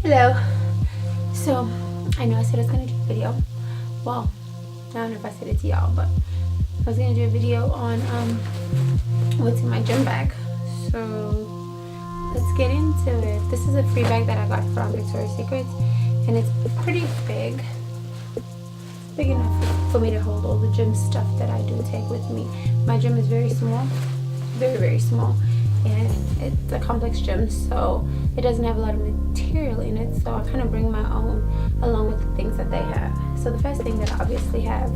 Hello. So, I know I said I was going to do a video. Well, I don't know if I said it to y'all, but I was going to do a video on what's in my gym bag. So, let's get into it. This is a free bag that I got from Victoria's Secret, and it's pretty big. Big enough for me to hold all the gym stuff that I do take with me. My gym is very small, very small, and it's a complex gym, so it doesn't have a lot of material in it, so I kind of bring my own along with the things that they have. So the first thing that I obviously have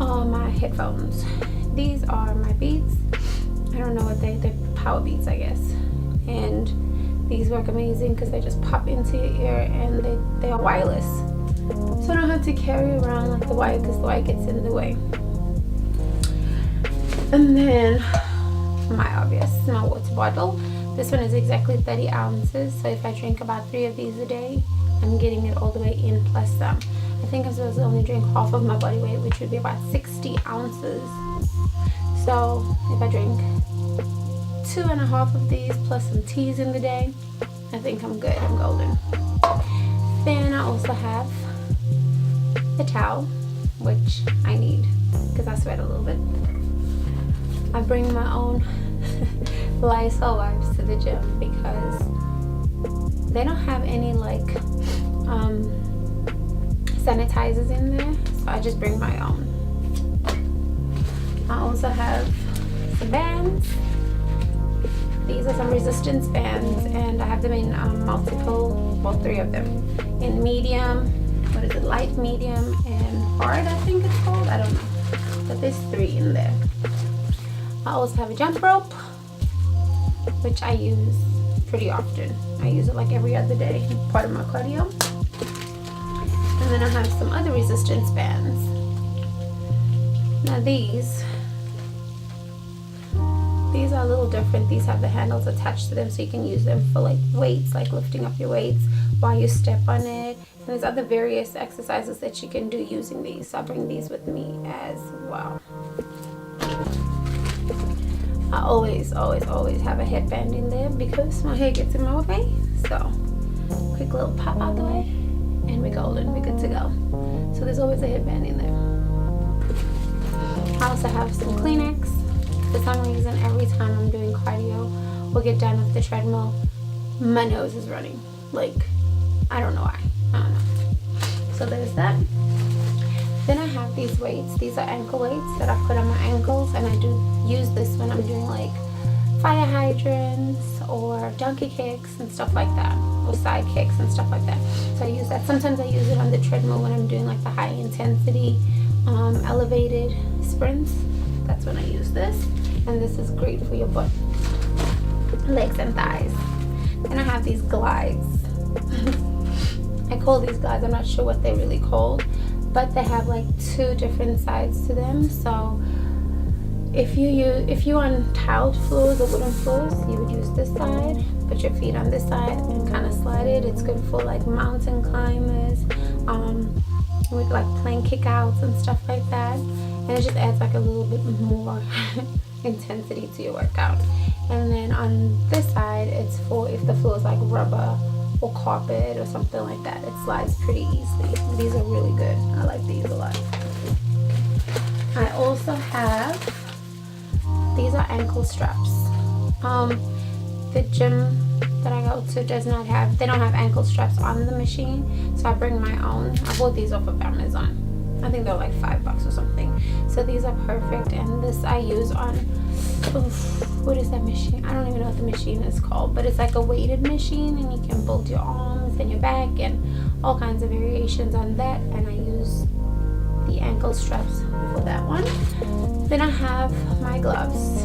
are my headphones. These are my Beats. I don't know what they're Power Beats, I guess, and these work amazing because they just pop into your ear and they are wireless. So I don't have to carry around like the wire because the wire gets in the way. And then my water bottle. This one is exactly 30 ounces. So if I drink about 3 of these a day, I'm getting it all the way in plus some. I think I'm supposed to only drink half of my body weight, which would be about 60 ounces. So if I drink 2.5 of these plus some teas in the day, I think I'm good. I'm golden. Then I also have the towel, which I need because I sweat a little bit. I bring my own Lysol wipes to the gym because they don't have any like sanitizers in there, so I just bring my own. I also have some bands. These are some resistance bands, and I have them in multiple, well, 3 of them, in medium, light, medium, and hard, I think it's called. I don't know, but there's 3 in there. I also have a jump rope, which I use pretty often. I use it like every other day, part of my cardio. And then I have some other resistance bands. Now these are a little different. These have the handles attached to them, so you can use them for like weights, like lifting up your weights while you step on it. And there's other various exercises that you can do using these, so I bring these with me as well. I always have a headband in there because my hair gets in my way. So quick little pop out the way and we're golden, we're good to go. So there's always a headband in there. I also have some Kleenex. For some reason, every time I'm doing cardio or get done with the treadmill, my nose is running. Like, I don't know why. I don't know. So there's that. Then I have these weights. These are ankle weights that I put on my ankles, and I do use this when I'm doing like fire hydrants or donkey kicks and stuff like that, or side kicks and stuff like that. So I use that. Sometimes I use it on the treadmill when I'm doing like the high intensity elevated sprints. That's when I use this, and this is great for your butt, legs, and thighs. Then I have these glides. I call these glides, I'm not sure what they're really called, but they have like 2 different sides to them. So if you on tiled floors or wooden floors, you would use this side, put your feet on this side and kind of slide it. It's good for like mountain climbers, with like playing kickouts and stuff like that, and it just adds like a little bit more intensity to your workout. And then on this side, it's for if the floor is like rubber or carpet or something like that. It slides pretty easily. These are really good. I like these a lot. I also have, these are ankle straps. The gym that I go to they don't have ankle straps on the machine, so I bring my own. I bought these off of Amazon. I think they're like $5 or something. So these are perfect, and this I use on, what is that machine? I don't even know what the machine is called, but it's like a weighted machine, and you can build your arms and your back and all kinds of variations on that, and I use the ankle straps for that one. Then I have my gloves.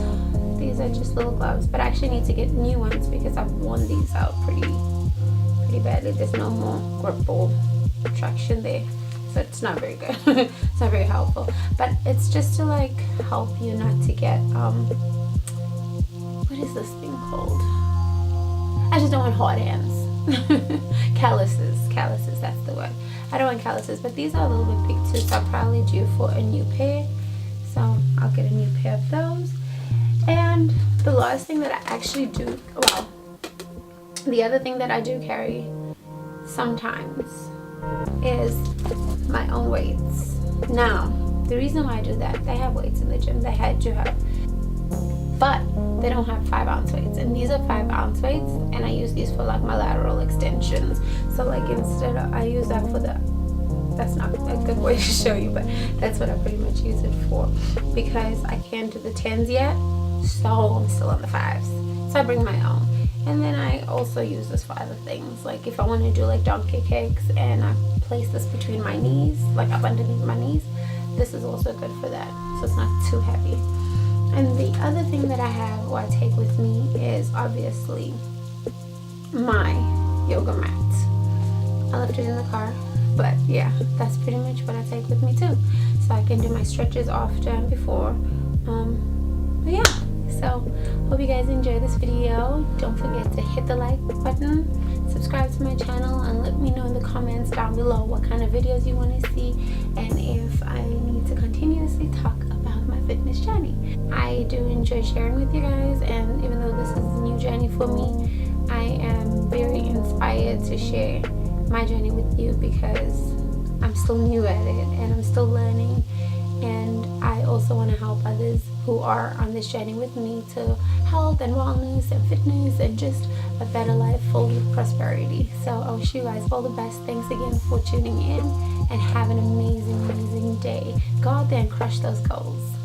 These are just little gloves, but I actually need to get new ones because I've worn these out pretty badly. There's no more grip or traction there, so it's not very good. It's not very helpful, but it's just to like help you not to get what is this thing called? I just don't want hard hands. calluses, that's the word. I don't want calluses, but these are a little bit big too, so I'll probably due for a new pair, so I'll get a new pair of those. And the last thing that I actually do, well, The other thing that I do carry sometimes is my own weights. Now, the reason why I do that, they have weights in the gym, they had to have, but they don't have 5-ounce weights, and these are 5-ounce weights, and I use these for like my lateral extensions. So like instead of, I use that for the, that's not a good way to show you, but that's what I pretty much use it for, because I can't do the 10s yet, so I'm still on the 5s. So I bring my own. And then I also use this for other things, like if I want to do like donkey kicks and I place this between my knees, like up underneath my knees, this is also good for that, so it's not too heavy. And the other thing that I have or I take with me is obviously my yoga mat. I left it in the car, but yeah, that's pretty much what I take with me too, so I can do my stretches after and before. But yeah, so hope you guys enjoy this video. Don't forget to hit the like button, subscribe to my channel, and let me know in the comments down below what kind of videos you want to see, and if I need to continuously talk about my fitness journey. I do enjoy sharing with you guys, and even though this is a new journey for me, I am very inspired to share my journey with you, because I'm still new at it and I'm still learning, and I also want to help others who are on this journey with me to health and wellness and fitness and just a better life full of prosperity. So I wish you guys all the best. Thanks again for tuning in, and have an amazing day. Go out there and crush those goals.